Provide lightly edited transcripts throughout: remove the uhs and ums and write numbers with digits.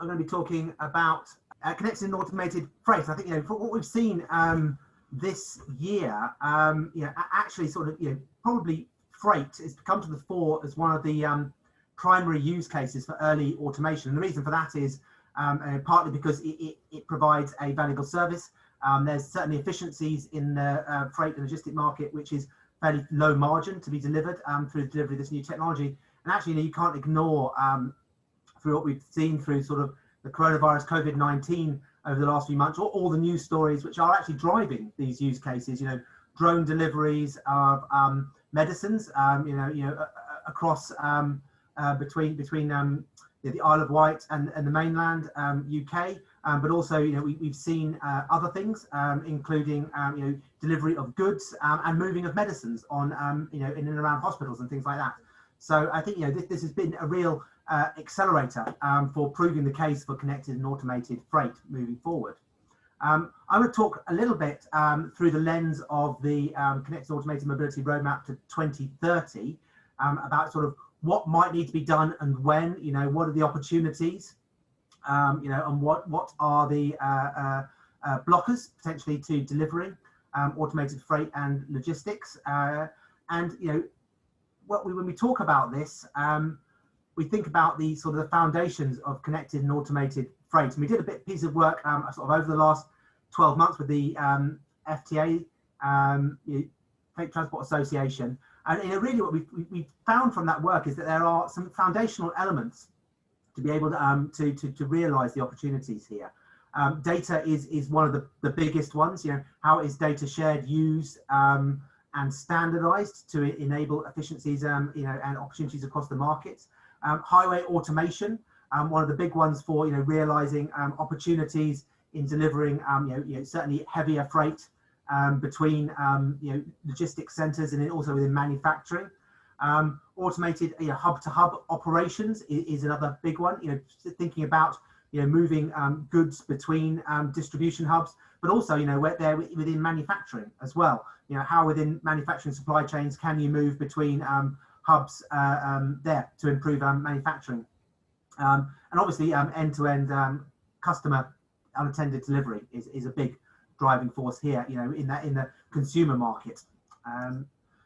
I'm going to be talking about connected and automated freight. I think, for what we've seen this year, actually sort of, probably freight has come to the fore as one of the primary use cases for early automation. And the reason for that is partly because it provides a valuable service. There's certainly efficiencies in the freight and logistic market, which is fairly low margin to be delivered through the delivery of this new technology. And actually, you can't ignore through what we've seen through sort of the coronavirus, COVID-19 over the last few months, or all the news stories which are actually driving these use cases. Drone deliveries of medicines, across between the Isle of Wight and the mainland UK, but also we've seen other things, including delivery of goods and moving of medicines on in and around hospitals and things like that. So I think this has been a real accelerator for proving the case for connected and automated freight moving forward. I'm going to talk a little bit through the lens of the Connected Automated Mobility Roadmap to 2030 about sort of what might need to be done and when, what are the opportunities, and what are the blockers potentially to delivering automated freight and logistics. When we talk about this, we think about the sort of the foundations of connected and automated freight. And we did a piece of work sort of over the last 12 months with the FTA, Freight Transport Association. And really what we found from that work is that there are some foundational elements to be able to realize the opportunities here. Data is one of the biggest ones. How is data shared, used, and standardized to enable efficiencies and opportunities across the markets. Highway automation, one of the big ones for realizing opportunities in delivering certainly heavier freight between logistics centers and also within manufacturing. Automated hub-to-hub operations is another big one. Thinking about moving goods between distribution hubs, but also where they're within manufacturing as well. How within manufacturing supply chains can you move between hubs there to improve manufacturing, and obviously end-to-end customer unattended delivery is a big driving force here. In the consumer market.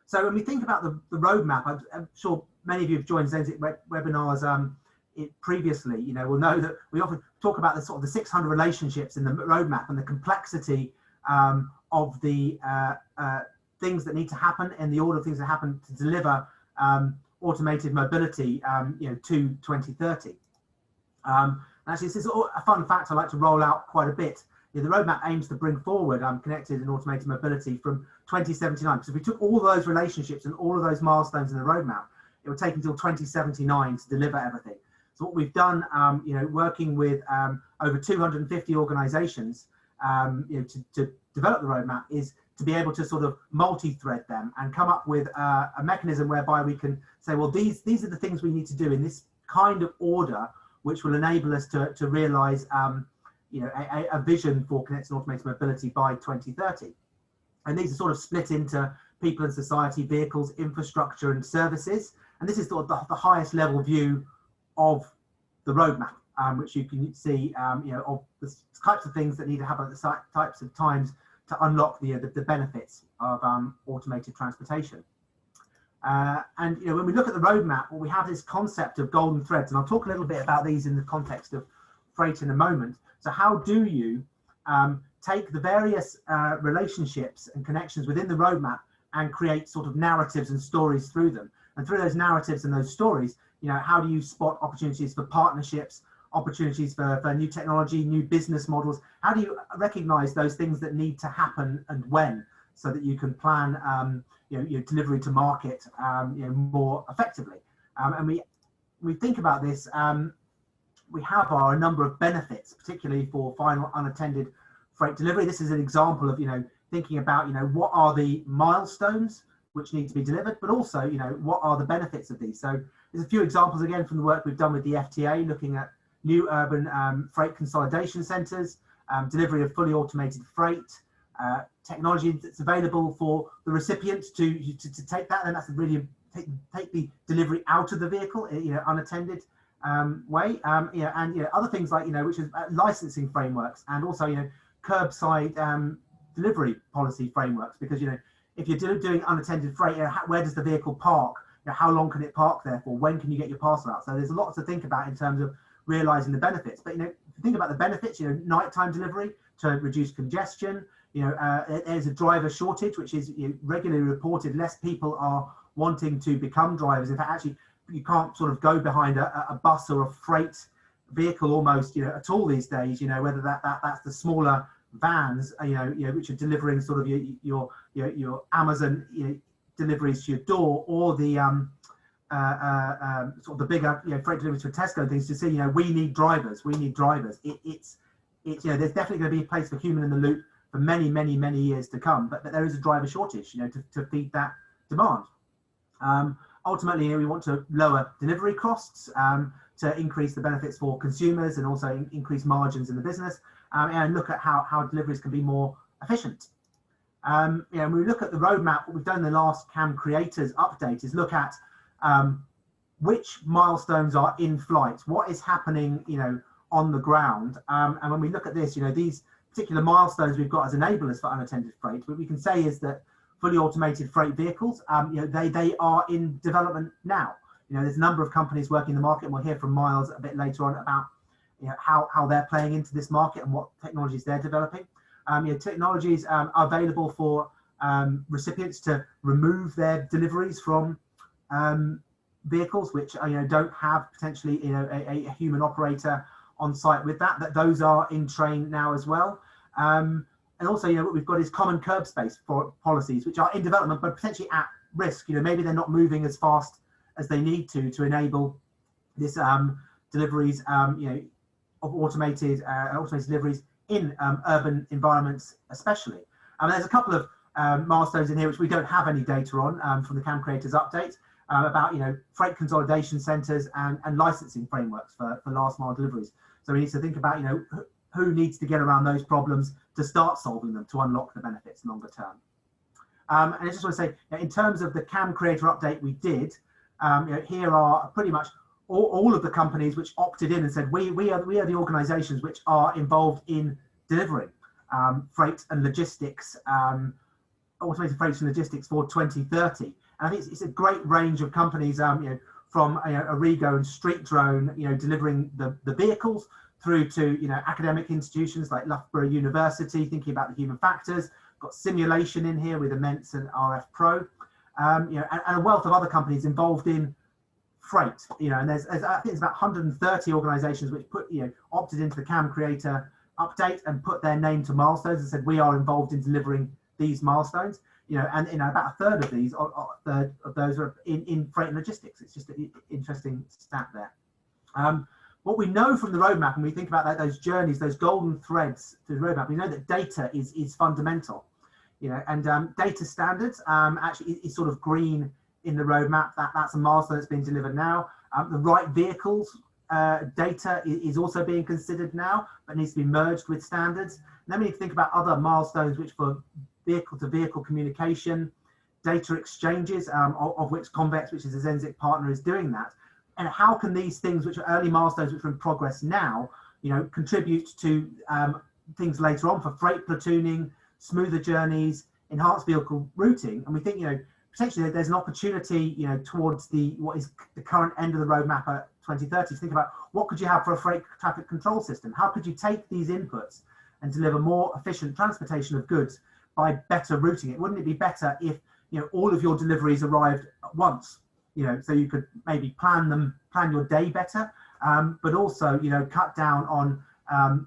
So when we think about the roadmap, I'm sure many of you have joined Zenzic webinars previously. Will know that we often talk about the sort of the 600 relationships in the roadmap and the complexity of the things that need to happen and the order of things that happen to deliver automated mobility to 2030. Actually, this is a fun fact I like to roll out quite a bit. The roadmap aims to bring forward connected and automated mobility from 2079. Because if we took all those relationships and all of those milestones in the roadmap, it would take until 2079 to deliver everything. So what we've done, working with over 250 organizations, to develop the roadmap, is to be able to sort of multi-thread them and come up with a mechanism whereby we can say, well, these are the things we need to do in this kind of order, which will enable us to realize a vision for connected and automated mobility by 2030. And these are sort of split into people and society, vehicles, infrastructure, and services. And this is sort of the highest level view of the roadmap, which you can see, of the types of things that need to happen at the types of times to unlock the benefits of automated transportation. And when we look at the roadmap, well, we have this concept of golden threads, and I'll talk a little bit about these in the context of freight in a moment. So how do you take the various relationships and connections within the roadmap and create sort of narratives and stories through them? And through those narratives and those stories, how do you spot opportunities for partnerships, opportunities for new technology, new business models? How do you recognize those things that need to happen and when, so that you can plan your delivery to market more effectively? And we think about this. We have a number of benefits, particularly for final unattended freight delivery. This is an example of thinking about what are the milestones which need to be delivered, but also what are the benefits of these. So there's a few examples again from the work we've done with the FTA, looking at new urban freight consolidation centres, delivery of fully automated freight, technology that's available for the recipient to take that, and that's really take the delivery out of the vehicle, unattended, way. And other things like which is licensing frameworks, and also curbside delivery policy frameworks, because if you're doing unattended freight, where does the vehicle park? How long can it park there for? When can you get your parcel out? So there's a lot to think about in terms of realizing the benefits. But if you think about the benefits, nighttime delivery to reduce congestion. There's a driver shortage, which is regularly reported. Less people are wanting to become drivers. In fact, actually, you can't sort of go behind a bus or a freight vehicle almost at all these days. Whether that's the smaller vans, which are delivering sort of your Amazon deliveries to your door, or the sort of the bigger freight deliveries to Tesco and things. To see we need drivers. It's there's definitely going to be a place for human in the loop for many years to come, but there is a driver shortage to feed that demand. Ultimately, we want to lower delivery costs to increase the benefits for consumers, and also increase margins in the business, and look at how deliveries can be more efficient. When we look at the roadmap, what we've done in the last CAM Creators update is look at which milestones are in flight, what is happening on the ground, and when we look at this, these particular milestones we've got as enablers for unattended freight, what we can say is that fully automated freight vehicles, they are in development now. There's a number of companies working in the market, and we'll hear from Miles a bit later on about how they're playing into this market and what technologies they're developing. Technologies are available for recipients to remove their deliveries from vehicles which don't have potentially a human operator on site with that those are in train now as well. And also, what we've got is common curb space for policies, which are in development, but potentially at risk. Maybe they're not moving as fast as they need to enable this deliveries, of automated deliveries in urban environments, especially. There's a couple of milestones in here which we don't have any data on from the CAM Creators update about freight consolidation centres and licensing frameworks for last mile deliveries. So we need to think about who needs to get around those problems to start solving them to unlock the benefits longer term. And I just want to say, in terms of the CAM Creator update we did, here are pretty much all of the companies which opted in and said, we are the organisations which are involved in delivering freight and logistics, automated freight and logistics for 2030. And I think it's a great range of companies, from Origo and Street Drone, delivering the vehicles, through to academic institutions like Loughborough University, thinking about the human factors. Got simulation in here with Immense and RF Pro, and a wealth of other companies involved in freight. And I think there's about 130 organisations which opted into the CAM Creator update and put their name to milestones and said we are involved in delivering these milestones. And about a third of these, of those are in freight and logistics. It's just an interesting stat there. What we know from the roadmap, and we think about those journeys, those golden threads through the roadmap, we know that data is fundamental, and data standards actually is sort of green in the roadmap. That's a milestone that's being delivered now. The right vehicles data is also being considered now, but needs to be merged with standards. And then we need to think about other milestones, which for vehicle-to-vehicle communication, data exchanges, of which Convex, which is a Zenzic partner, is doing that. And how can these things, which are early milestones, which are in progress now, contribute to things later on for freight platooning, smoother journeys, enhanced vehicle routing? And we think, potentially there's an opportunity, towards what is the current end of the roadmap at 2030 to think about what could you have for a freight traffic control system? How could you take these inputs and deliver more efficient transportation of goods by better routing it? Wouldn't it be better if all of your deliveries arrived at once? So you could maybe plan your day better, but also, cut down on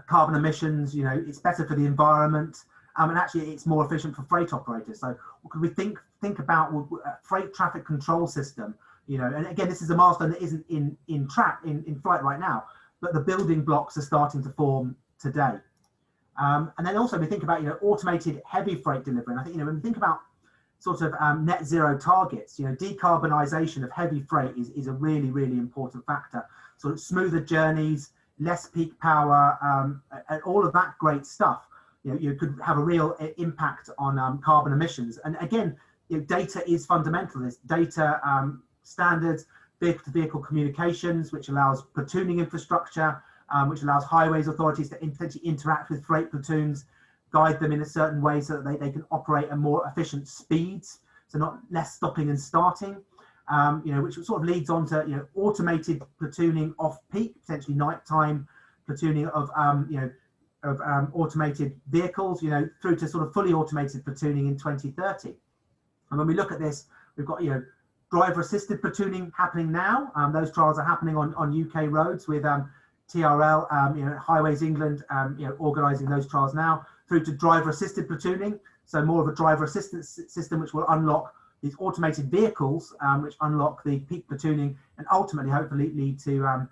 carbon emissions. It's better for the environment, and actually it's more efficient for freight operators. So what could we think about a freight traffic control system? And again, this is a milestone that isn't in flight right now, but the building blocks are starting to form today. And then also we think about automated heavy freight delivery. And I think when we think about sort of net zero targets, decarbonisation of heavy freight is a really important factor. Sort of smoother journeys, less peak power, and all of that great stuff. You could have a real impact on carbon emissions. And again, data is fundamental. There's data standards, vehicle-to-vehicle communications, which allows platooning infrastructure, which allows highways authorities to potentially interact with freight platoons, guide them in a certain way so that they can operate at more efficient speeds, so not less stopping and starting, which sort of leads on to automated platooning off peak, potentially nighttime platooning of automated vehicles, through to sort of fully automated platooning in 2030. And when we look at this, we've got driver-assisted platooning happening now. Those trials are happening on UK roads with TRL, Highways England, organising those trials now, through to driver-assisted platooning. So more of a driver assistance system, which will unlock these automated vehicles, which unlock the peak platooning and ultimately, hopefully, lead to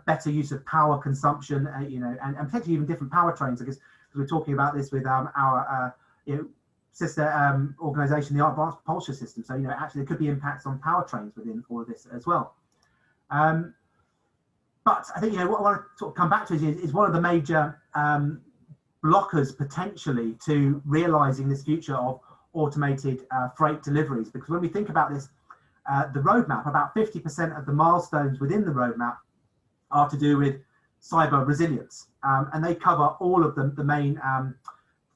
better use of power consumption, and potentially even different powertrains. Because we're talking about this with our sister organisation, the Advanced Propulsion System. So actually there could be impacts on powertrains within all of this as well. But I think what I want to sort of come back to is one of the major blockers potentially to realising this future of automated freight deliveries. Because when we think about this, the roadmap, about 50% of the milestones within the roadmap are to do with cyber resilience, and they cover all of the main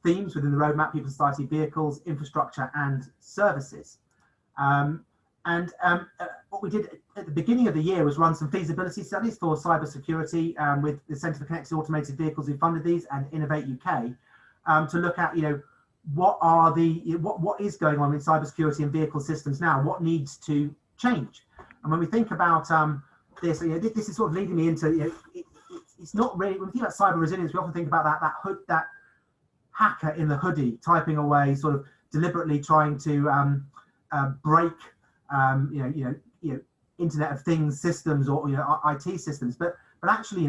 themes within the roadmap: people, society, vehicles, infrastructure, and services. What we did at the beginning of the year was run some feasibility studies for cybersecurity with the Centre for Connected Automated Vehicles, who funded these, and Innovate UK, to look at what is going on in cybersecurity and vehicle systems now, what needs to change. And when we think about this is sort of leading me into it's not really, when we think about cyber resilience, we often think about that hacker in the hoodie typing away, sort of deliberately trying to break Internet of Things systems or IT systems, but actually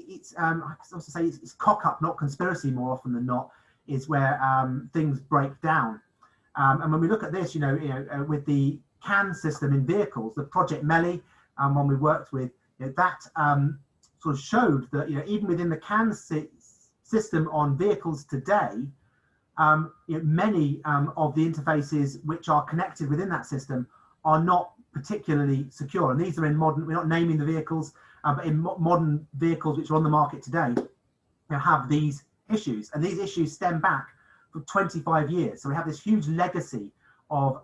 it's I also say it's cock up, not conspiracy, more often than not, is where things break down. And when we look at this, with the CAN system in vehicles, the Project Meili, one we worked with, that sort of showed that even within the CAN system on vehicles today, many of the interfaces which are connected within that system are not particularly secure. And these are in modern, we're not naming the vehicles, but in modern vehicles which are on the market today, have these issues. And these issues stem back for 25 years. So we have this huge legacy of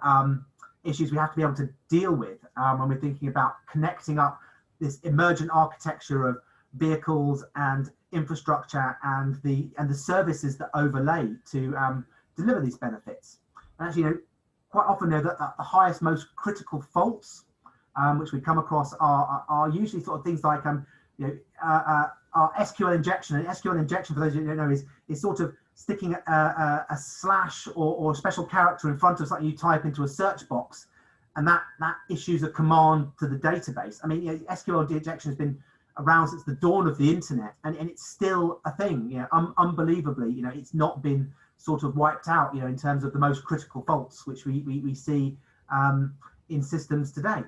issues we have to be able to deal with when we're thinking about connecting up this emergent architecture of vehicles and infrastructure and the services that overlay to deliver these benefits. And actually, quite often that the highest, most critical faults which we come across are usually sort of things like our SQL injection. And SQL injection, for those of you who don't know, is sort of sticking a slash or a special character in front of something you type into a search box, and that issues a command to the database. I mean, SQL injection has been around since the dawn of the internet, and it's still a thing. Unbelievably, it's not been sort of wiped out, in terms of the most critical faults which we see in systems today.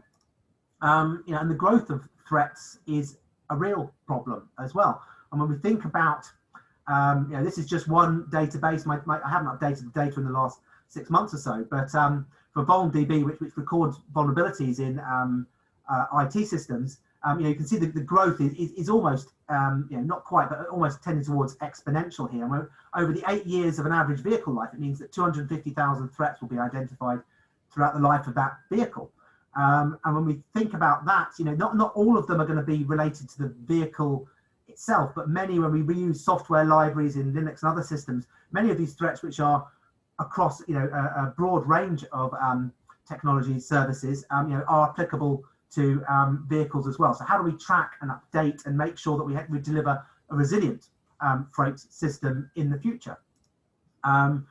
And the growth of threats is a real problem as well. And when we think about, this is just one database. I haven't updated the data in the last 6 months or so, but for VulnDB, which records vulnerabilities in IT systems, you can see the growth is almost, not quite, but almost tending towards exponential here. And over the 8 years of an average vehicle life, it means that 250,000 threats will be identified throughout the life of that vehicle. And when we think about that, not all of them are going to be related to the vehicle itself, but many, when we reuse software libraries in Linux and other systems, many of these threats, which are across a broad range of technology services, are applicable to vehicles as well. So how do we track and update and make sure that we deliver a resilient freight system in the future? And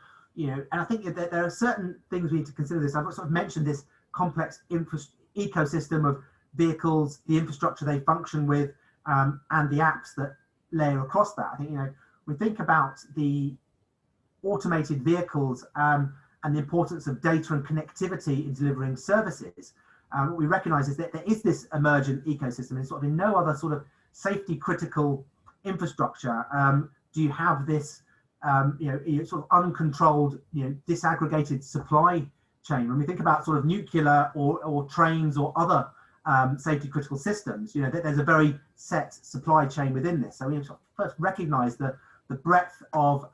I think that there are certain things we need to consider. This, I've sort of mentioned this complex ecosystem of vehicles, the infrastructure they function with, and the apps that layer across that. I think, we think about the automated vehicles and the importance of data and connectivity in delivering services. What we recognize is that there is this emergent ecosystem, and sort of in no other sort of safety critical infrastructure do you have this sort of uncontrolled, disaggregated supply chain. When we think about sort of nuclear or trains or other safety critical systems, there's a very set supply chain within this. So we have to first recognize the breadth of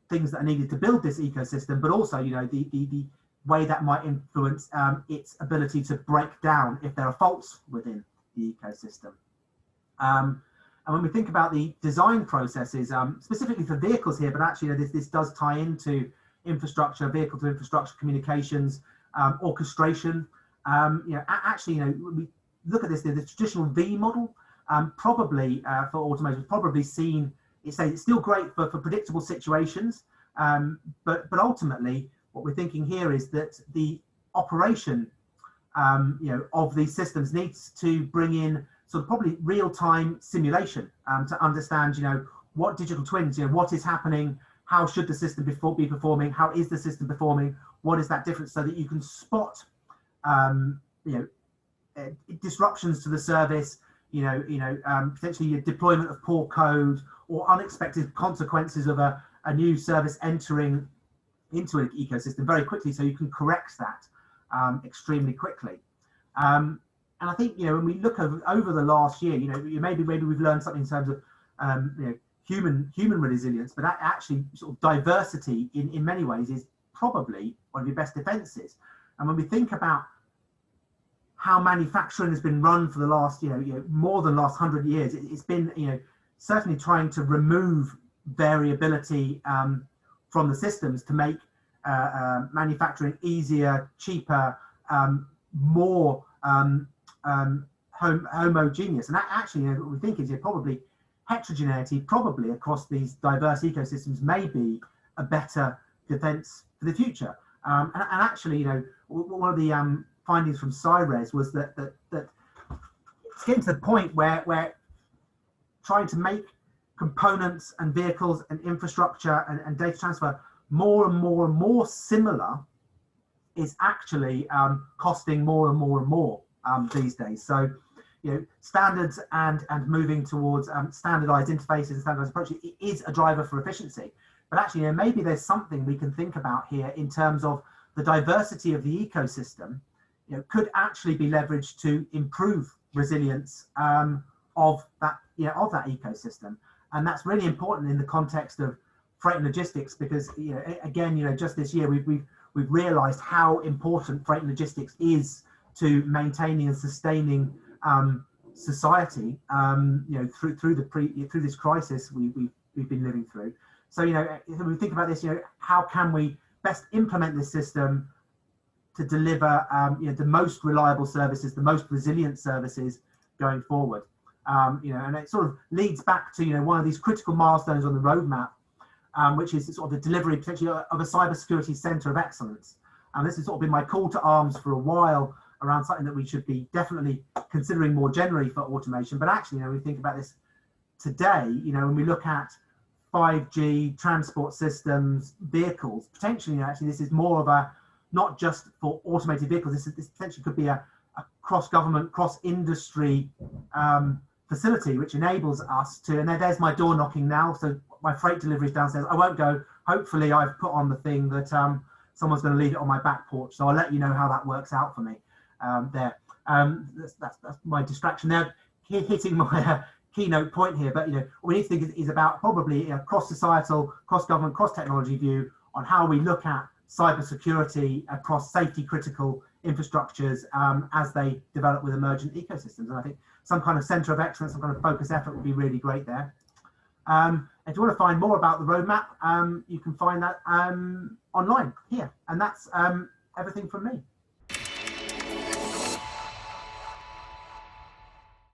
things that are needed to build this ecosystem, but also, the way that might influence its ability to break down if there are faults within the ecosystem. And when we think about the design processes, specifically for vehicles here, but actually this does tie into infrastructure, vehicle to infrastructure communications, orchestration. When we look at this, the traditional V model, probably for automation, probably seen, it's still great for predictable situations, but ultimately what we're thinking here is that the operation of these systems needs to bring in sort of probably real-time simulation to understand what digital twins, what is happening, how should the system be performing, how is the system performing, what is that difference, so that you can spot disruptions to the service, potentially a deployment of poor code or unexpected consequences of a new service entering into an ecosystem very quickly, so you can correct that extremely quickly. And I think when we look over the last year, maybe we've learned something in terms of human resilience, but actually sort of diversity in many ways is probably one of your best defenses. And when we think about how manufacturing has been run for the last more than last 100 years, it's been certainly trying to remove variability from the systems to make manufacturing easier, cheaper, more homogeneous. And that actually, what we think is probably heterogeneity, probably across these diverse ecosystems, may be a better defense for the future. And actually, one of the findings from CIRES was that it's getting to the point where trying to make components and vehicles and infrastructure and data transfer more and more and more similar is actually costing more and more and more these days. So, standards and moving towards standardized interfaces and standardized approaches is a driver for efficiency. But actually, maybe there's something we can think about here in terms of the diversity of the ecosystem. Could actually be leveraged to improve resilience of that ecosystem, and that's really important in the context of freight and logistics, because again, just this year we've realised how important freight and logistics is to maintaining and sustaining society. Through this crisis we've been living through. So when we think about this, how can we best implement this system to deliver the most reliable services, the most resilient services going forward? And it sort of leads back to one of these critical milestones on the roadmap, which is sort of the delivery potentially of a cybersecurity centre of excellence. And this has sort of been my call to arms for a while around something that we should be definitely considering more generally for automation. But actually, when we think about this today, when we look at 5G transport systems, vehicles, potentially, actually, this is more of a, not just for automated vehicles, this potentially could be a cross-government, cross-industry facility, which enables us to, and there's my door knocking now, so my freight delivery is downstairs. I won't go. Hopefully I've put on the thing that someone's going to leave it on my back porch, so I'll let you know how that works out for me there. That's my distraction there, hitting my keynote point here. But what we need to think is about probably a cross-societal, cross-government, cross-technology view on how we look at cybersecurity across safety critical infrastructures as they develop with emergent ecosystems. And I think some kind of centre of excellence, some kind of focus effort would be really great there. If you want to find more about the roadmap, you can find that online here. And that's everything from me.